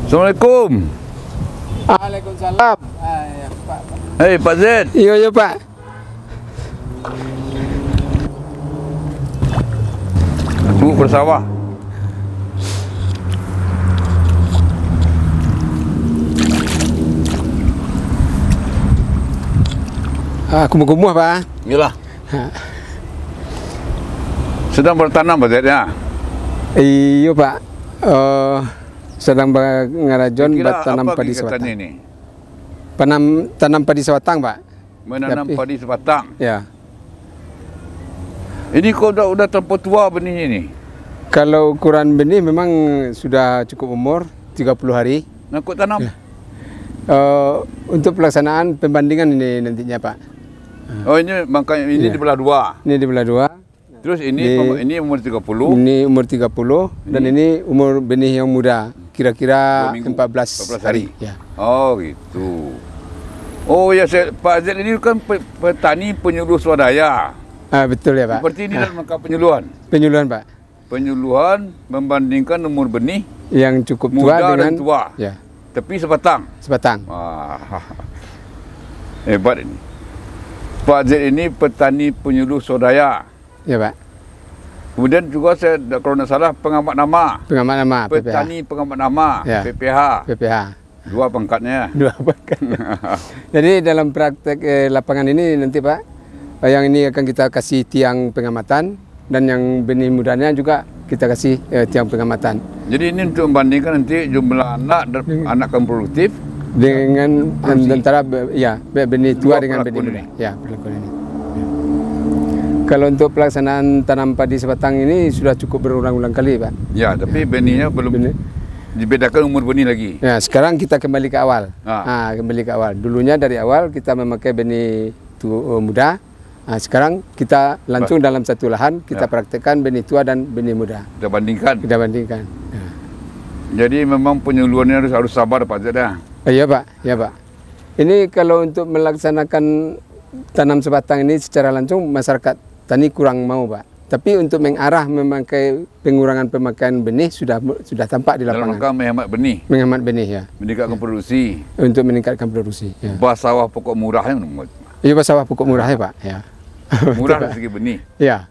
Assalamualaikum. Waalaikumsalam. Ya, Pak. Hei Pak Z. Iya Pak. Bu bersawah. Kumuh-kumuh Pak. Yalah. Sedang bertanam Pak Z ya? Iya Pak. Sedang ngarajon tanam padi sebatang. Ini? Tanam padi sebatang Pak. Menanam padi sebatang. Ya. Ini kok udah terlalu tua benihnya ini? Kalau ukuran benih memang sudah cukup umur 30 hari. Ngikut tanam? Ya. Untuk pelaksanaan pembandingan ini nantinya Pak. Oh ini makanya ini Ya. dibelah dua. Ini dibelah dua. Terus ini umur 30. Ini umur 30 dan ini umur benih yang muda. Kira-kira 14 hari. Ya. Oh gitu. Oh ya Pak Z ini kan petani penyuluh swadaya. Betul ya Pak. Seperti ini dalam rangka penyuluhan. Penyuluhan Pak. Penyuluhan membandingkan umur benih yang cukup muda tua dengan dan tua. Ya. Tapi sebatang. Sebatang. Wah. Hebat ini. Pak Z ini petani penyuluh swadaya. Ya Pak. Kemudian juga saya kalau tidak salah pengamat nama. Pengamat nama Petani pengamat nama. Ya. PPH. PPH. Dua pangkatnya. Dua pangkat. Jadi dalam praktek lapangan ini nanti Pak, yang ini akan kita kasih tiang pengamatan dan yang benih mudanya juga kita kasih tiang pengamatan. Jadi ini untuk membandingkan nanti jumlah anak yang produktif dengan antara ya benih tua dengan benih muda. Ya, perlakuan ini. Kalau untuk pelaksanaan tanam padi sebatang ini sudah cukup berulang-ulang kali Pak. Ya, tapi benihnya belum dibedakan umur benih lagi. Ya, sekarang kita kembali ke awal. Kembali ke awal. Dulunya dari awal kita memakai benih muda. Sekarang kita langsung dalam satu lahan kita praktekkan benih tua dan benih muda. Kita bandingkan. Kita bandingkan. Ya. Jadi memang penyuluhannya harus sabar Pak Zed. Iya Pak, ya Pak. Ini kalau untuk melaksanakan tanam sebatang ini secara langsung masyarakat tani kurang mau Pak. Tapi untuk mengarah memakai pengurangan pemakaian benih sudah tampak di lapangan. Dalam rangka menghemat benih. Menghemat benih ya. Meningkatkan produksi. Untuk meningkatkan produksi. Ya. Sawah pokok murahnya. Iya sawah pokok murah ya Pak. Ya. Murah dari segi benih. Ya.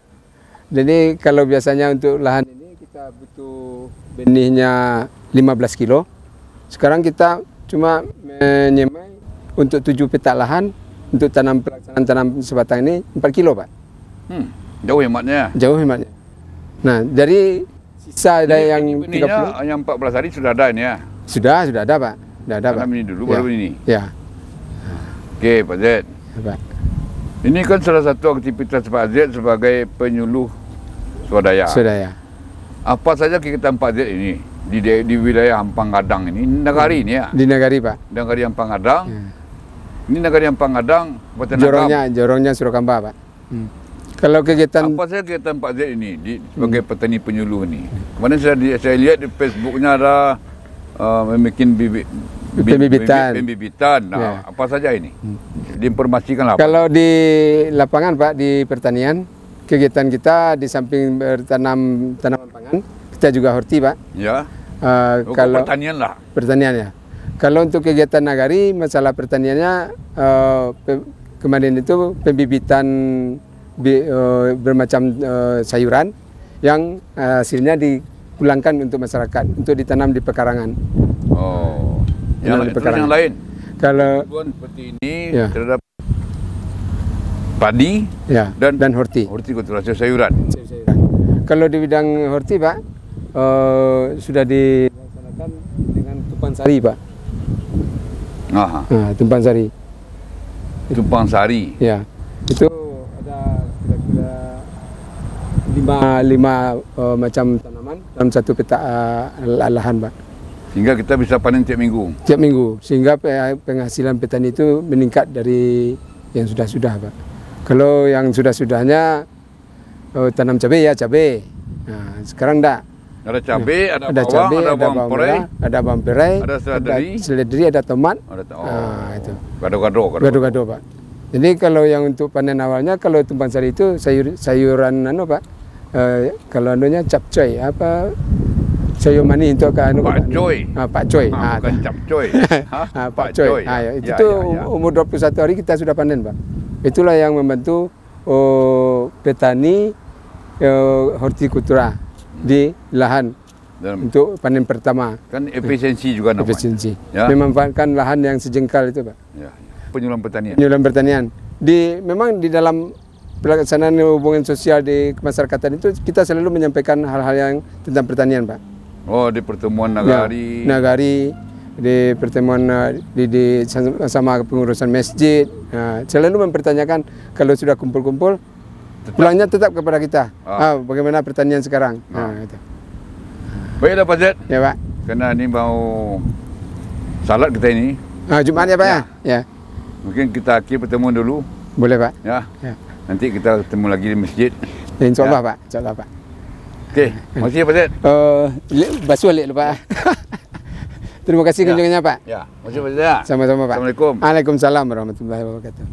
Jadi kalau biasanya untuk lahan ini kita butuh benihnya 15 kilo. Sekarang kita cuma menyemai untuk 7 petak lahan untuk pelaksanaan tanam sebatang ini 4 kilo Pak. Jauh hematnya. Jauh hematnya. Nah, dari sisa ada yang 30. Yang 14 hari sudah ada ini ya? Sudah ada Pak. Sudah ada Pak. Tanam ini dulu baru ini? Ya. Oke Pak Zed. Ya, Pak. Ini kan salah satu aktivitas Pak Zed sebagai penyuluh swadaya. Swadaya. Apa saja kegiatan Pak Zed ini di wilayah Ampang Gadang ini? Nagari ini ya? Di Nagari Pak. Nagari Ampang Gadang. Ya. Ini Nagari Ampang Gadang. Jorongnya Surakamba Pak. Kalau kegiatan apa saja kegiatan Pak Zed ini sebagai petani penyuluh ini? Kemarin saya lihat di Facebooknya ada membuat pembibitan. Nah, Ya. apa saja ini? Diinformasikan lah. Kalau di lapangan Pak, di pertanian, kegiatan kita di samping bertanam tanaman pangan, kita juga horti Pak. Ya. Kalau pertanian lah. Pertanian ya. Kalau untuk kegiatan nagari, masalah pertaniannya kemarin itu pembibitan bermacam sayuran yang hasilnya dipulangkan untuk masyarakat untuk ditanam di pekarangan. Oh. Yang lain. Kalau seperti ini ya. terhadap padi ya, dan horti. Hortikulturasi sayuran. Kalau di bidang horti Pak sudah dilaksanakan dengan tumpang sari Pak. Aha. Nah, tumpang sari. Tumpang sari. Ya. Itu ada kira-kira 5 macam tanaman dalam satu petak lahan Pak. Sehingga kita bisa panen tiap minggu. Tiap minggu, sehingga penghasilan petani itu meningkat dari yang sudah-sudah Pak. Kalau yang sudah-sudahnya tanam cabai ya cabai. Nah, sekarang enggak. Ada cabai, ada bawang, cabai, ada bawang perai, ada bawang perai, ada seledri, ada tomat. Itu. Gado-gado Pak. Jadi kalau yang untuk panen awalnya, kalau tumpang sari itu sayuran Pak. Kalau anunya capcoy apa sayur manis untuk ke anu Pak Coy. Pak Coy. Bukan Cap Coy. Pak Coy. Ya. Itu umur 21 hari kita sudah panen, Pak. Itulah yang membantu petani hortikultura di lahan untuk panen pertama. Kan efisiensi juga namanya. Efisiensi. Ya. Memanfaatkan lahan yang sejengkal itu, Pak. Ya. Penyuluhan pertanian. Penyuluhan pertanian. Memang di dalam pelaksanaan hubungan sosial di kemasyarakatan itu kita selalu menyampaikan hal-hal yang tentang pertanian, Pak. Oh, di pertemuan Nagari. Ya, Nagari, di pertemuan di sama pengurusan masjid. Selalu mempertanyakan kalau sudah kumpul-kumpul, pulangnya tetap kepada kita. Bagaimana pertanian sekarang? Itu. Baiklah Pak Zed. Ya, Pak. Karena ini mau salat kita ini. Jumat ya, Pak ya? Ya. Mungkin kita akhir pertemuan dulu. Boleh, Pak. Ya. Ya. Nanti kita ketemu lagi di masjid. InsyaAllah, Pak. InsyaAllah, Pak. Okey. Terima kasih Pak Zed. Basuh balik, Pak. Terima kasih kunjungannya, Pak. Ya. Terima kasih Pak Zed. Sama-sama, Pak. Assalamualaikum. Waalaikumsalam warahmatullahi wabarakatuh.